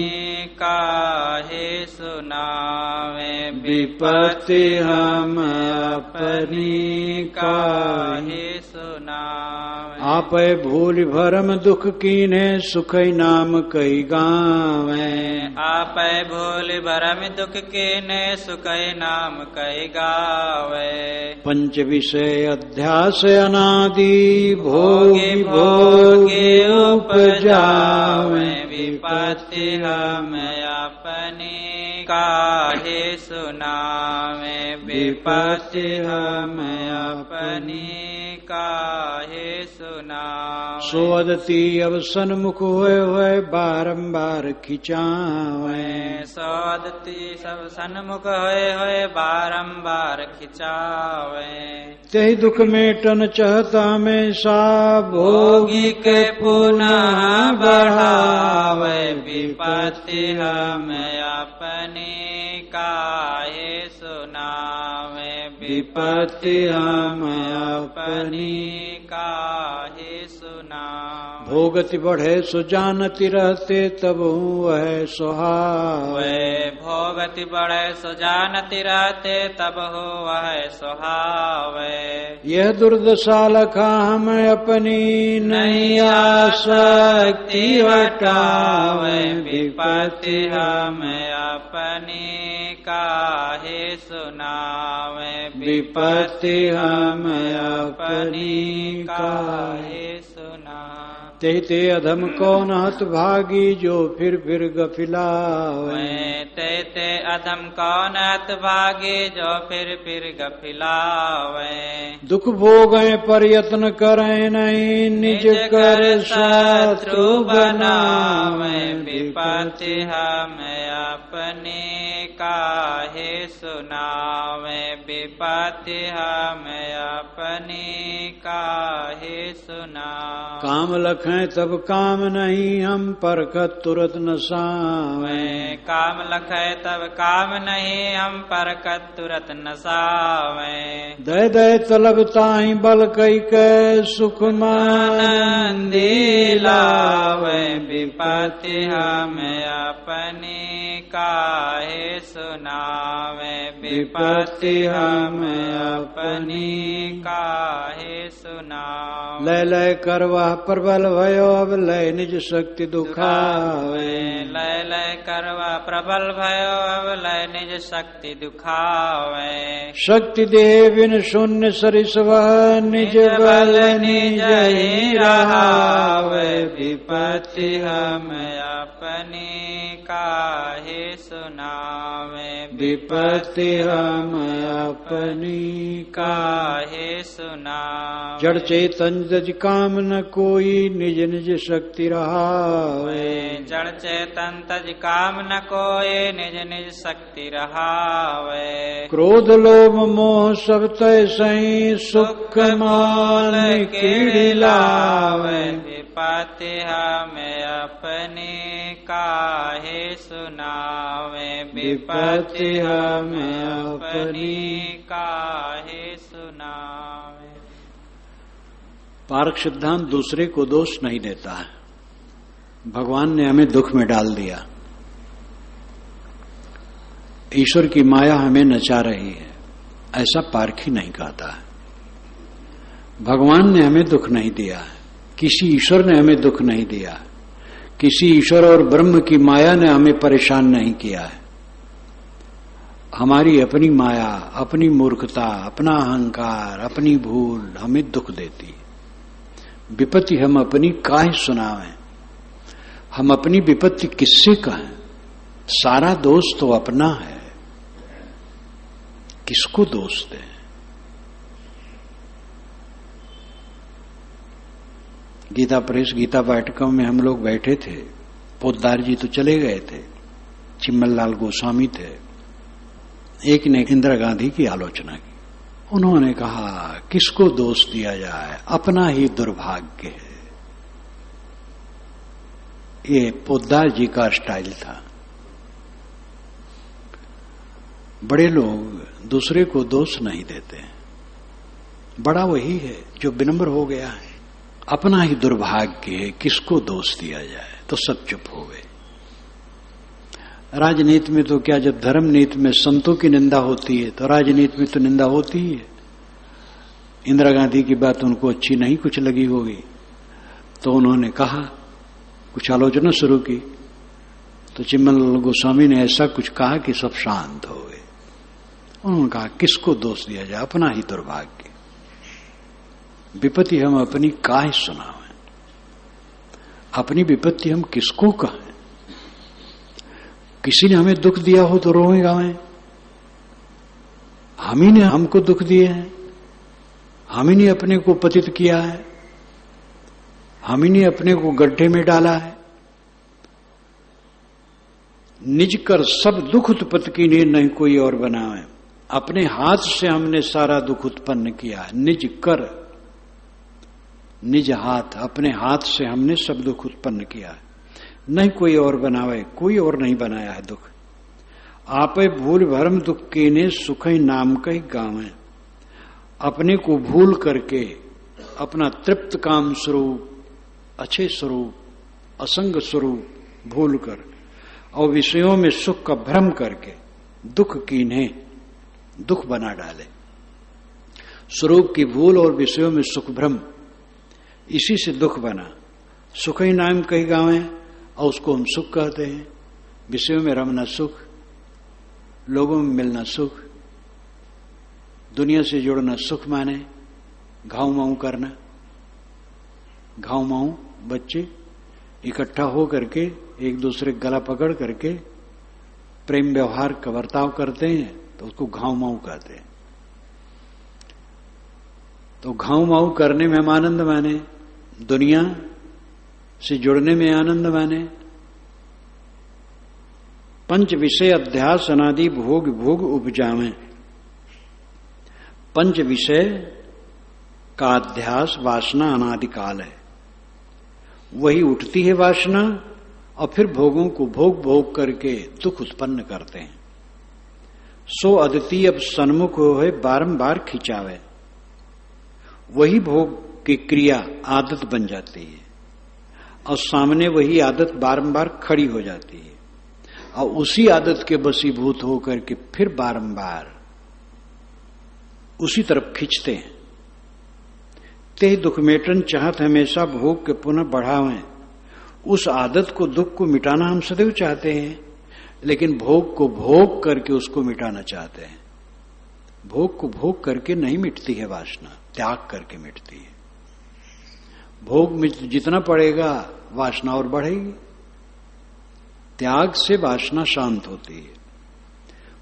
काहे सुनावे, विपत्ति हम अपनी काहे सुनावे, आप भूल भरम दुख कीन्हे, सुख नाम कई गावे, आप भूल भरम दुख कीन्हे, सुख नाम कई गावे, पंच विषय अध्यास अनादि भोगी भोगी उपजावे, विपत्ति हम अपनी काहे सुनावे, विपत्ति हम अपनी काहे सुनावे, सोदती अब सन्मुख हुए बारंबार खिंचावे, सोदती सब सन्मुख हुए बारंबार खिंचावे, तही दुख मेटन चाहता में सा भोगी के पुनः बढ़ावे, विपत्ति हम अपनी काहे सुनावे, विपत्ति हम अपनी काहे सुनावे, भोगति बढ़े सो जानति रहते तब वह सुहावे, भोगति बढ़े सो जानति रहते तब हो वह सुहावे, यह दुर्दशा लखा हम अपनी नहीं आसक्ति हटावे, विपत्ति हम अपनी काहे सुनावे, विपत्ति हम अपनी काहे सुनावे। ते ते अधम कौन हत भागी जो फिर गफिलावे। ते अधम कौन हत भागी जो फिर गफिलावे। दुख भोगें पर यत्न करें नहीं निज कर शत्रु बनावे। विपत्ति हमें अपने काहे सुनावे। विपत्ति हमें अपने काहे सुनावे। काम लखें तब काम नहीं हम परखत तुरत न सावे। काम लखे तब काम नहीं हम परखत तुरत न सावे। दय दय तलब ताहि बल कई के सुख मानंदी लावे। विपत्ति हमें अपनी काहे सुनावे। विपत्ति हमें अपनी काहे सुनावे। लय लय करवा प्रबल भयो अब लय निज शक्ति दुखावे। लय लय करवा प्रबल भयो अब लय निज शक्ति दुखावे। शक्ति दे बिन शून्य सरिस वह निज बल निज ही रहावे। विपत्ति हमें अपनी काहे सुनावे। विपत्ति हम अपनी काहे सुनावे। जड़ चेतन जज काम न कोई निज निज शक्ति रहावे। जड़ चेतन तज काम न कोई निज निज शक्ति रहावे। क्रोध लोभ मोह सब तय सही सुख मान कीड़ी लावे। विपत्ति हमें अपनी काहे सुनावे। विपत्ति हमें अपनी काहे सुनावे। पारक सिद्धांत दूसरे को दोष नहीं देता है। भगवान ने हमें दुख में डाल दिया, ईश्वर की माया हमें नचा रही है, ऐसा पारखी नहीं कहता है। भगवान ने हमें दुख नहीं दिया है, किसी ईश्वर ने हमें दुख नहीं दिया है, किसी ईश्वर और ब्रह्म की माया ने हमें परेशान नहीं किया है। हमारी अपनी माया, अपनी मूर्खता, अपना अहंकार, अपनी भूल हमें दुख देती है। विपत्ति हम अपनी काहे सुनावें। हम अपनी विपत्ति किससे कहें? सारा दोष तो अपना है, किसको दोष दें? गीता प्रेस गीता बैठकों में हम लोग बैठे थे। पोद्दार जी तो चले गए थे, चिम्मल लाल गोस्वामी थे। एक ने इंदिरा गांधी की आलोचना की। उन्होंने कहा किसको दोष दिया जाए, अपना ही दुर्भाग्य है। ये पोद्दार जी का स्टाइल था। बड़े लोग दूसरे को दोष नहीं देते, बड़ा वही है जो विनम्र हो गया है। अपना ही दुर्भाग्य है, किसको दोष दिया जाए। तो सब चुप हो गए। राजनीति में तो क्या, जब धर्म नीति में संतों की निंदा होती है तो राजनीति में तो निंदा होती ही है। इंदिरा गांधी की बात उनको अच्छी नहीं कुछ लगी होगी, तो उन्होंने कहा, कुछ आलोचना शुरू की। तो चिम्मल गोस्वामी ने ऐसा कुछ कहा कि सब शांत हो गए। उन्होंने कहा किसको दोष दिया जाए, अपना ही दुर्भाग्य। विपत्ति हम अपनी काहे सुनावें। अपनी विपत्ति हम किसको कहें? किसी ने हमें दुख दिया हो तो रोए गावें। हम ही ने हमको दुख दिए हैं, हम ही ने अपने को पतित किया है, हम ही ने अपने को गड्ढे में डाला है। निज कर सब दुख उत्पत्ति की ने नहीं कोई और बनावे। अपने हाथ से हमने सारा दुख उत्पन्न किया है। निज कर, निज हाथ, अपने हाथ से हमने सब दुख उत्पन्न किया है, नहीं कोई और बनावे। कोई और नहीं बनाया है दुख। आपे भूल भरम दुख के ने सुख नाम कही गावे। अपने को भूल करके अपना तृप्त काम स्वरूप, अच्छे स्वरूप, असंग स्वरूप भूल कर और विषयों में सुख का भ्रम करके दुख कीन्हे दुख बना डाले। स्वरूप की भूल और विषयों में सुख भ्रम, इसी से दुख बना। सुख ही नाम कही गावे और उसको हम सुख कहते हैं। विषयों में रमना सुख, लोगों में मिलना सुख, दुनिया से जुड़ना सुख माने, घाव माऊ करना। घाव माऊ बच्चे इकट्ठा हो करके एक दूसरे गला पकड़ करके प्रेम व्यवहार का बर्ताव करते हैं तो उसको घाव माऊ कहते हैं। तो घाव माऊ करने में हम आनंद माने, दुनिया से जुड़ने में आनंद माने। पंच विषय अध्यास अनादि भोग भोग उपजावें। पंच विषय का अध्यास वासना अनादिकाल है, वही उठती है वासना और फिर भोगों को भोग भोग करके दुख उत्पन्न करते हैं। सो अद्वितीय अब सन्मुख है बारंबार खिंचावे, वही भोग की क्रिया आदत बन जाती है और सामने वही आदत बारंबार खड़ी हो जाती है और उसी आदत के बसीभूत होकर के फिर बारंबार उसी तरफ खींचते हैं। ते दुख मेटन चाहत हमेशा भोग के पुनः बढ़ावें। उस आदत को, दुख को मिटाना हम सदैव चाहते हैं, लेकिन भोग को भोग करके उसको मिटाना चाहते हैं। भोग को भोग करके नहीं मिटती है वासना, त्याग करके मिटती है। भोग में जितना पड़ेगा वासना और बढ़ेगी, त्याग से वासना शांत होती है।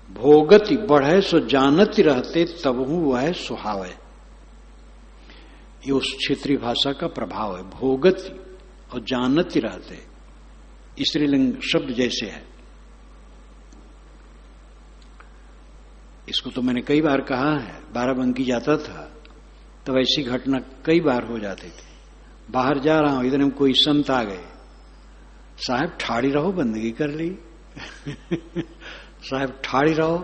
भोगति बढ़े सो जानती रहते तबहू वह सुहावे, ये उस क्षेत्रीय भाषा का प्रभाव है। भोगति और जानती रहते स्त्रीलिंग शब्द जैसे है। इसको तो मैंने कई बार कहा है, बाराबंकी जाता था तब ऐसी घटना कई बार हो जाती थी। बाहर जा रहा हूं, इधर में कोई संत आ गए, साहब ठाड़ी रहो, बंदगी कर ली। साहब ठाड़ी रहो।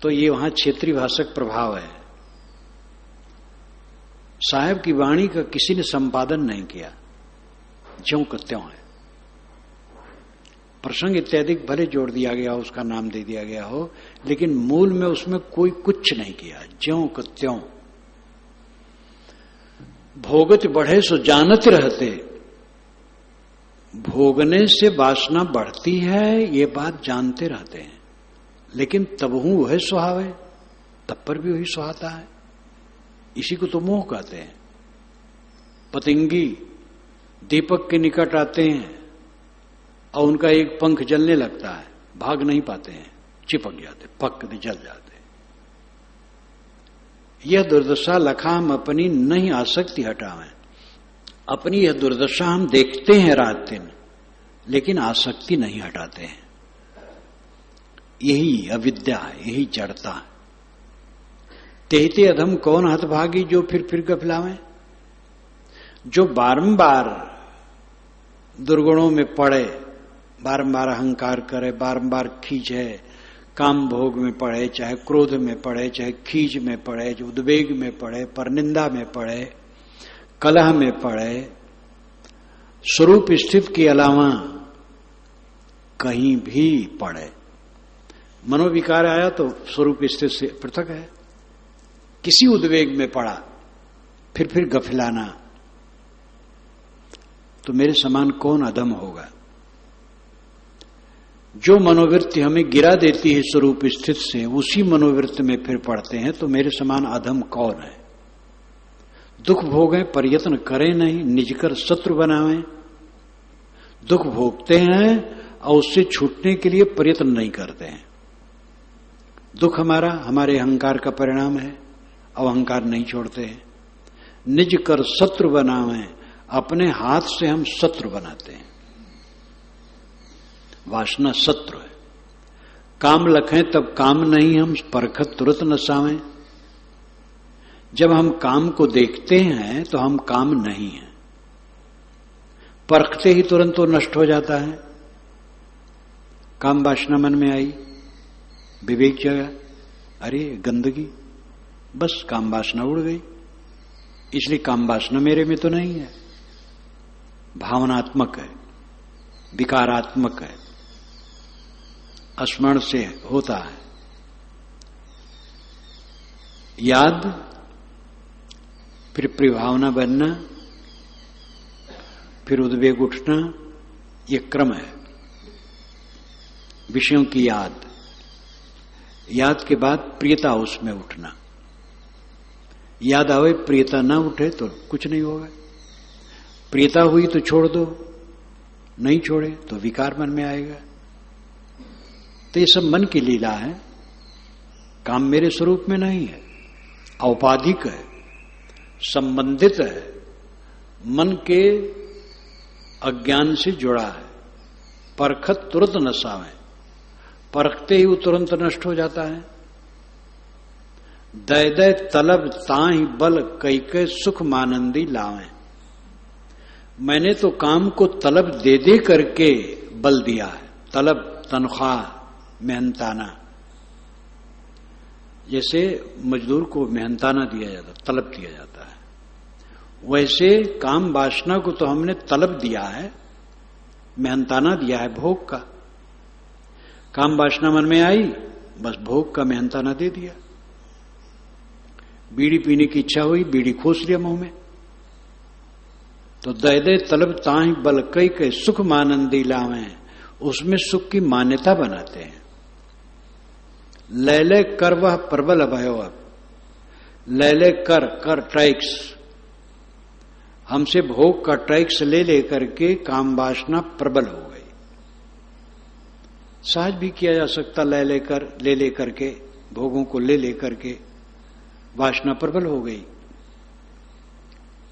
तो ये वहां क्षेत्रीय भाषक प्रभाव है। साहब की वाणी का किसी ने संपादन नहीं किया, ज्यों का त्यों है। प्रसंग इत्यादि भले जोड़ दिया गया हो, उसका नाम दे दिया गया हो, लेकिन मूल में उसमें कोई कुछ नहीं किया, ज्यों का त्यों। भोगत बढ़े सो जानत रहते, भोगने से वासना बढ़ती है ये बात जानते रहते हैं, लेकिन तबहू वह सुहावे, तब पर भी वही सुहाता है। इसी को तो मोह कहते हैं। पतंगी दीपक के निकट आते हैं और उनका एक पंख जलने लगता है, भाग नहीं पाते हैं, चिपक जाते, पक के जल जाते। यह दुर्दशा लखा हम अपनी नहीं आसक्ति हटावें। अपनी यह दुर्दशा हम देखते हैं रात दिन, लेकिन आसक्ति नहीं हटाते हैं। यही अविद्या है, यही जड़ता है। तेहते अधम कौन हतभागी जो फिर गफलावे। जो बारंबार दुर्गुणों में पड़े, बारंबार अहंकार करे, बारंबार खींचे, काम भोग में पड़े, चाहे क्रोध में पड़े, चाहे खींच में पड़े, जो उद्वेग में पड़े, परनिंदा में पड़े, कलह में पड़े, स्वरूप स्थित के अलावा कहीं भी पड़े। मनोविकार आया तो स्वरूप स्थित से पृथक है। किसी उद्वेग में पड़ा, फिर गफिलाना, तो मेरे समान कौन अधम होगा। जो मनोवृत्ति हमें गिरा देती है स्वरूप स्थित से, उसी मनोवृत्ति में फिर पड़ते हैं, तो मेरे समान अधम कौन है। दुख भोगें प्रयत्न करें नहीं, निजकर शत्रु बनावें। दुख भोगते हैं और उससे छूटने के लिए प्रयत्न नहीं करते हैं। दुख हमारे अहंकार का परिणाम है, और अहंकार नहीं छोड़ते हैं। निज कर शत्रु बनावें, अपने हाथ से हम शत्रु बनाते हैं। वासना शत्रु है। काम लखें तब काम नहीं हम परखत तुरंत नसावें। जब हम काम को देखते हैं तो हम काम नहीं है, परखते ही तुरंत तो नष्ट हो जाता है। काम वासना मन में आई, विवेक जगा, अरे गंदगी, बस काम वासना उड़ गई। इसलिए काम वासना मेरे में तो नहीं है, भावनात्मक है, विकारात्मक है, स्मरण से होता है। याद, फिर प्रिभावना बनना, फिर उद्वेग उठना, ये क्रम है। विषयों की याद, याद के बाद प्रियता उसमें उठना, याद आवे प्रियता ना उठे तो कुछ नहीं होगा। प्रियता हुई तो छोड़ दो, नहीं छोड़े तो विकार मन में आएगा। तो ये सब मन की लीला है, काम मेरे स्वरूप में नहीं है, औपाधिक है, संबंधित है, मन के अज्ञान से जुड़ा है। परखत तुरंत नसावे, परखते ही वो तुरंत नष्ट हो जाता है। दय दय तलब ताहि बल कई के सुख मानंदी लावे। मैंने तो काम को तलब दे दे करके बल दिया है। तलब तनख्वाह, मेहनताना, जैसे मजदूर को मेहनताना दिया जाता, तलब दिया जाता है, वैसे काम वासना को तो हमने तलब दिया है, मेहनताना दिया है भोग का। काम वासना मन में आई, बस भोग का मेहनताना दे दिया। बीड़ी पीने की इच्छा हुई, बीड़ी खोस लिया मुंह में। तो दय दय तलब ताहि बल कई के सुख मानंदी लावे, उसमें सुख की मान्यता बनाते हैं। लैले कर वह प्रबल भयो। अब लैले कर, कर टैक्स, हमसे भोग का टैक्स ले लेकर के काम वासना प्रबल हो गई। सहज भी किया जा सकता, ले लेकर के भोगों को ले लेकर के वासना प्रबल हो गई।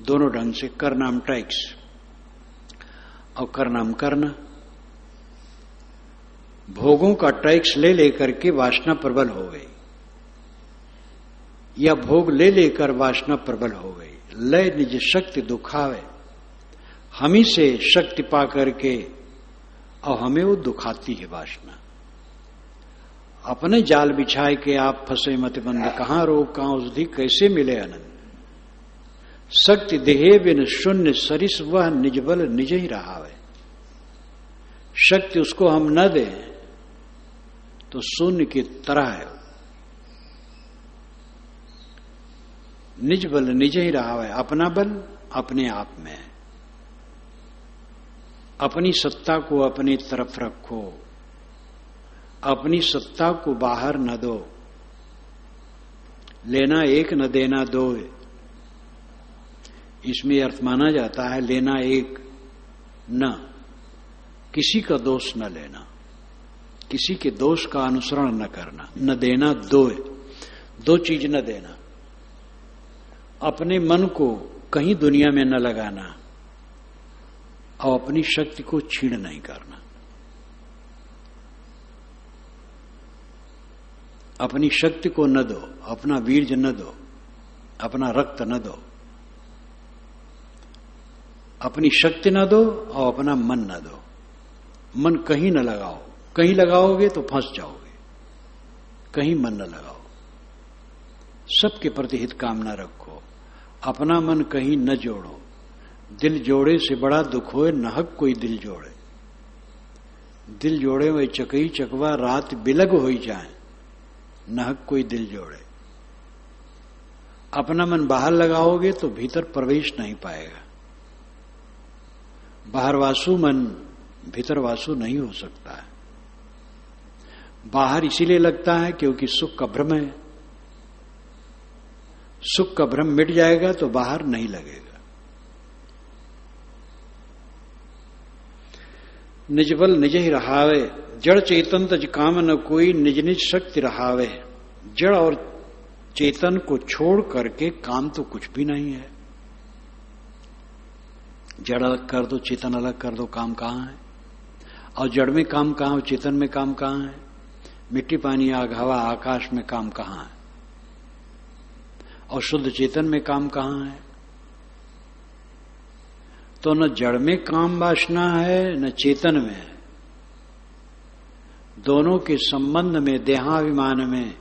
दोनों ढंग से, कर नाम टैक्स और कर नाम करना। भोगों का टैक्स ले लेकर के वासना प्रबल हो गई, या भोग ले लेकर वासना प्रबल हो गई। लय निज शक्ति दुखावे, हम ही से शक्ति पा करके और हमें वो दुखाती है वासना। अपने जाल बिछाए के आप फंसे मत बंद, कहां रोग कहां औषधि, कैसे मिले आनंद। शक्ति देहे बिन शून्य सरिस, वह निज बल निज ही रहावे। शक्ति उसको हम न दें तो शून्य की तरह है। निज बल निज ही रहावे, अपना बल अपने आप में है। अपनी सत्ता को अपनी तरफ रखो, अपनी सत्ता को बाहर न दो। लेना एक न देना दो, इसमें अर्थ माना जाता है लेना एक न, किसी का दोष न लेना, किसी के दोष का अनुसरण न करना। न देना दो चीज न देना। अपने मन को कहीं दुनिया में न लगाना और अपनी शक्ति को छीण नहीं करना। अपनी शक्ति को न दो, अपना वीर्य न दो, अपना रक्त न दो, अपनी शक्ति न दो और अपना मन न दो। मन कहीं न लगाओ, कहीं लगाओगे तो फंस जाओगे। कहीं मन न लगाओ, सबके प्रति हित कामना रखो। अपना मन कहीं न जोड़ो। दिल जोड़े से बड़ा दुख होए, नाहक कोई दिल जोड़े। दिल जोड़े वही चकई चकवा, रात बिलग हो जाए, नाहक कोई दिल जोड़े। अपना मन बाहर लगाओगे तो भीतर प्रवेश नहीं पाएगा। बाहर वासु मन भीतर वासु नहीं हो सकता है। बाहर इसीलिए लगता है क्योंकि सुख का भ्रम है। सुख का भ्रम मिट जाएगा तो बाहर नहीं लगेगा। निज बल निज ही रहावे, जड़ चेतन तज काम न कोई, निज निज शक्ति रहावे। जड़ और चेतन को छोड़ करके काम तो कुछ भी नहीं है। जड़ अलग कर दो, चेतन अलग कर दो, काम कहां है? और जड़ में काम कहां और चेतन में काम कहां है? मिट्टी पानी आग हवा आकाश में काम कहां है? और शुद्ध चेतन में काम कहां है? तो न जड़ में काम वासना है न चेतन में है। दोनों के संबंध में देहाभिमान में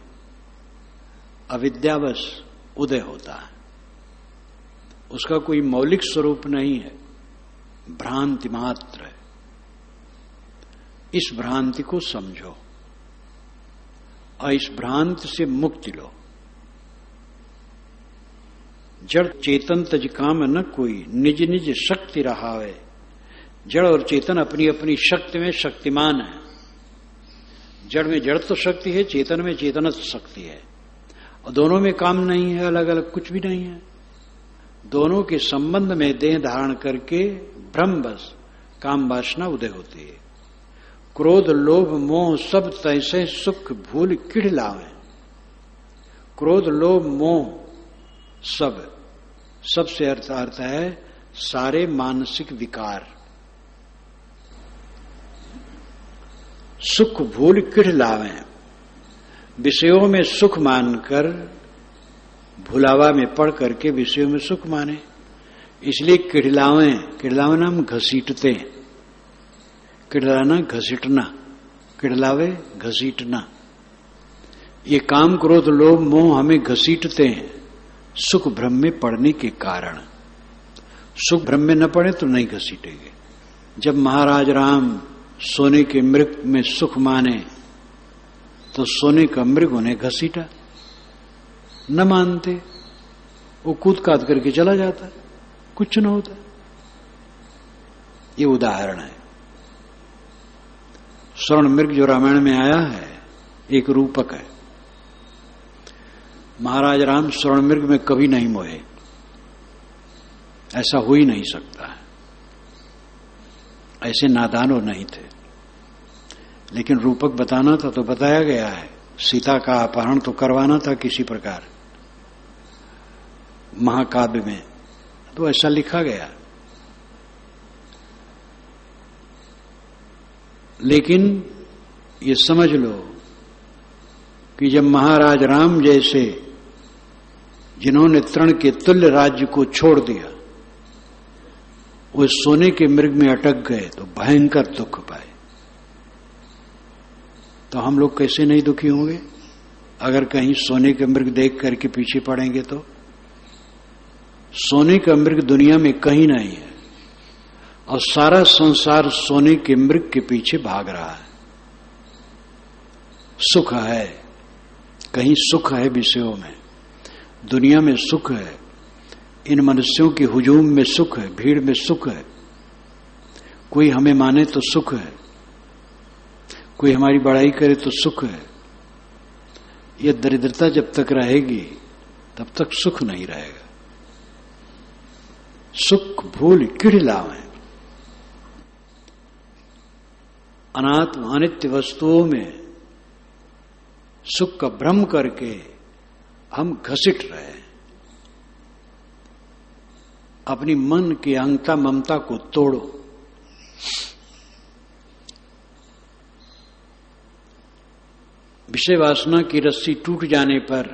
अविद्यावश उदय होता है। उसका कोई मौलिक स्वरूप नहीं है, भ्रांति मात्र है। इस भ्रांति को समझो और इस भ्रांति से मुक्ति लो। जड़ चेतन तज काम न कोई, निज निज शक्ति रहावे। जड़ और चेतन अपनी अपनी शक्ति में शक्तिमान है। जड़ में जड़ तो शक्ति है, चेतन में चेतन शक्ति है। और दोनों में काम नहीं है, अलग अलग कुछ भी नहीं है। दोनों के संबंध में देह धारण करके भ्रम बस काम वासना उदय होती है। क्रोध लोभ मोह सब तैसे सुख भूल किढ़ लावे। क्रोध लोभ मोह सबसे अर्थ है सारे मानसिक विकार। सुख भूल किढ़ लावे, विषयों में सुख मानकर भुलावा में पड़ करके विषयों में सुख माने, इसलिए किढ़लावे। किढ़लावे नाम घसीटते, किढ़लाना घसीटना, किढ़लावे घसीटना। ये काम क्रोध लोभ मोह हमें घसीटते हैं सुख भ्रम में पड़ने के कारण। सुख भ्रम में न पड़े तो नहीं घसीटेंगे। जब महाराज राम सोने के मृग में सुख माने तो सोने का मृग उन्हें घसीटा, न मानते, वो कूद काद करके चला जाता, कुछ न होता। ये उदाहरण है। स्वर्ण मृग जो रामायण में आया है एक रूपक है। महाराज राम स्वर्ण मृग में कभी नहीं मोहे, ऐसा हो ही नहीं सकता है, ऐसे नादान और नहीं थे। लेकिन रूपक बताना था तो बताया गया है। सीता का अपहरण तो करवाना था किसी प्रकार महाकाव्य में, तो ऐसा लिखा गया। लेकिन ये समझ लो कि जब महाराज राम जैसे जिन्होंने तृण के तुल्य राज्य को छोड़ दिया वो सोने के मृग में अटक गए तो भयंकर दुख पाए। तो हम लोग कैसे नहीं दुखी होंगे अगर कहीं सोने के मृग देख करके पीछे पड़ेंगे तो। सोने का मृग दुनिया में कहीं नहीं है और सारा संसार सोने के मृग के पीछे भाग रहा है। सुख है, कहीं सुख है विषयों में, दुनिया में सुख है, इन मनुष्यों की हुजूम में सुख है, भीड़ में सुख है। कोई हमें माने तो सुख है, कोई हमारी बड़ाई करे तो सुख है। यह दरिद्रता जब तक रहेगी तब तक सुख नहीं रहेगा। सुख भूल किढ़ लावे। अनात्म अनित्य वस्तुओं में सुख का भ्रम करके हम घसीट रहे हैं। अपनी मन की अहंता ममता को तोड़ो। विषय वासना की रस्सी टूट जाने पर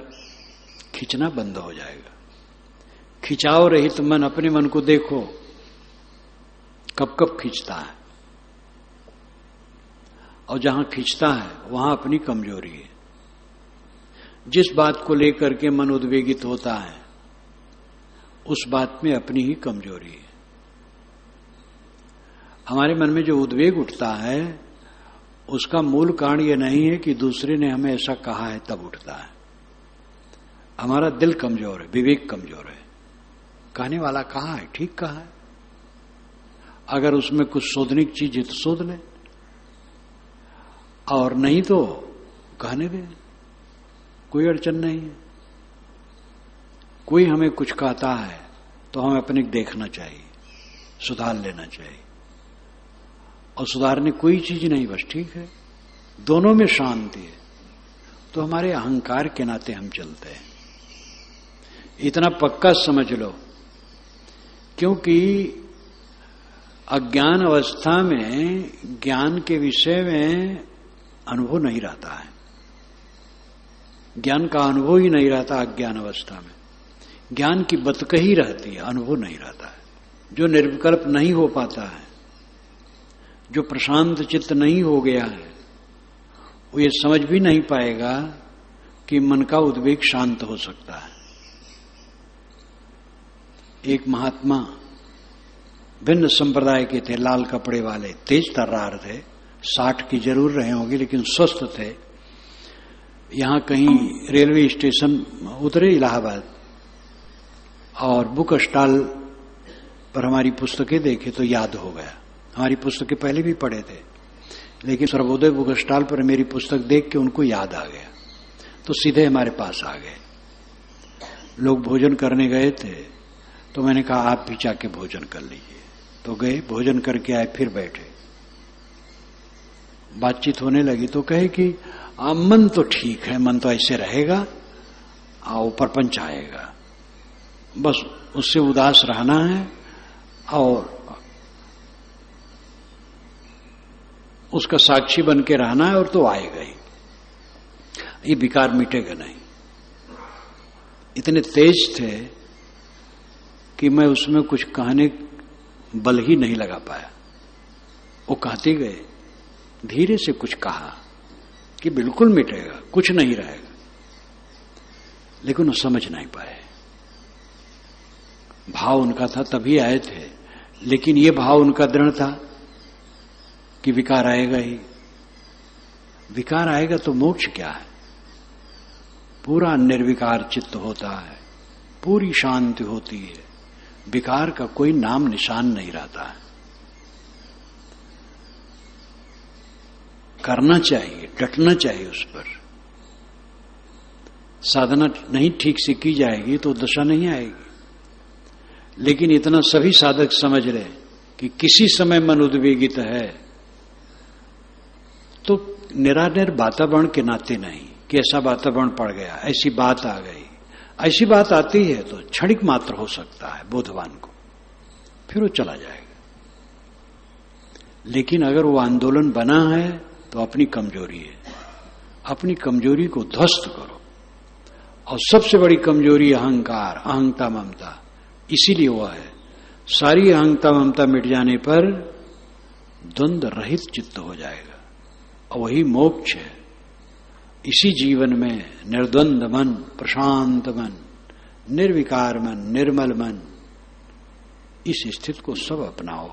खींचना बंद हो जाएगा। खिंचाव रहित मन, अपने मन को देखो कब कब खींचता है, और जहां खींचता है वहां अपनी कमजोरी है। जिस बात को लेकर के मन उद्वेगित होता है उस बात में अपनी ही कमजोरी है। हमारे मन में जो उद्वेग उठता है उसका मूल कारण यह नहीं है कि दूसरे ने हमें ऐसा कहा है तब उठता है। हमारा दिल कमजोर है, विवेक कमजोर है। कहने वाला कहा है, ठीक कहा है, अगर उसमें कुछ शोधने की चीज है तो शोध ले, और नहीं तो कहने दे, कोई अड़चन नहीं है। कोई हमें कुछ कहता है तो हमें अपने देखना चाहिए, सुधार लेना चाहिए, और सुधारने कोई चीज नहीं, बस ठीक है, दोनों में शांति है। तो हमारे अहंकार के नाते हम चलते हैं। इतना पक्का समझ लो, क्योंकि अज्ञान अवस्था में ज्ञान के विषय में अनुभव नहीं रहता है। ज्ञान का अनुभव ही नहीं रहता अज्ञान अवस्था में। ज्ञान की बतकही रहती है, अनुभव नहीं रहता है। जो निर्विकल्प नहीं हो पाता है, जो प्रशांत चित्त नहीं हो गया है, वो ये समझ भी नहीं पाएगा कि मन का उद्वेग शांत हो सकता है। एक महात्मा भिन्न संप्रदाय के थे, लाल कपड़े वाले, तेज तर्रार थे, 60 की जरूर रहे होंगे लेकिन स्वस्थ थे। यहां कहीं रेलवे स्टेशन उतरे इलाहाबाद, और बुक स्टॉल पर हमारी पुस्तकें देखे तो याद हो गया। हमारी पुस्तकें पहले भी पढ़े थे, लेकिन सर्वोदय बुक स्टॉल पर मेरी पुस्तक देख के उनको याद आ गया, तो सीधे हमारे पास आ गए। लोग भोजन करने गए थे, तो मैंने कहा आप भी जाके भोजन कर लीजिए। तो गए, भोजन करके आए, फिर बैठे, बातचीत होने लगी। तो कहे कि मन तो ठीक है, मन तो ऐसे रहेगा, ऊपर पंच आएगा, बस उससे उदास रहना है और उसका साक्षी बन के रहना है, और तो आएगा ही, ये विकार मिटेगा नहीं। इतने तेज थे कि मैं उसमें कुछ कहने बल ही नहीं लगा पाया। वो कहते गए, धीरे से कुछ कहा कि बिल्कुल मिटेगा, कुछ नहीं रहेगा, लेकिन वो समझ नहीं पाए। भाव उनका था तभी आए थे, लेकिन ये भाव उनका दृढ़ था कि विकार आएगा ही। विकार आएगा तो मोक्ष क्या है? पूरा निर्विकार चित्त होता है, पूरी शांति होती है, विकार का कोई नाम निशान नहीं रहता है। करना चाहिए, डटना चाहिए उस पर। साधना नहीं ठीक से की जाएगी तो दशा नहीं आएगी। लेकिन इतना सभी साधक समझ रहे कि किसी समय मन उद्वेगित है तो निरानिर वातावरण के नाते नहीं कि ऐसा वातावरण पड़ गया, ऐसी बात आ गई। ऐसी बात आती है तो क्षणिक मात्र हो सकता है बोधवान को, फिर वो चला जाएगा। लेकिन अगर वो आंदोलन बना है तो अपनी कमजोरी है, अपनी कमजोरी को ध्वस्त करो। और सबसे बड़ी कमजोरी अहंकार, अहंता ममता, इसीलिए हुआ है। सारी अहंता ममता मिट जाने पर द्वंद्व रहित चित्त हो जाएगा और वही मोक्ष है। इसी जीवन में निर्द्वंद मन, प्रशांत मन, निर्विकार मन, निर्मल मन, इस स्थिति को सब अपनाओ।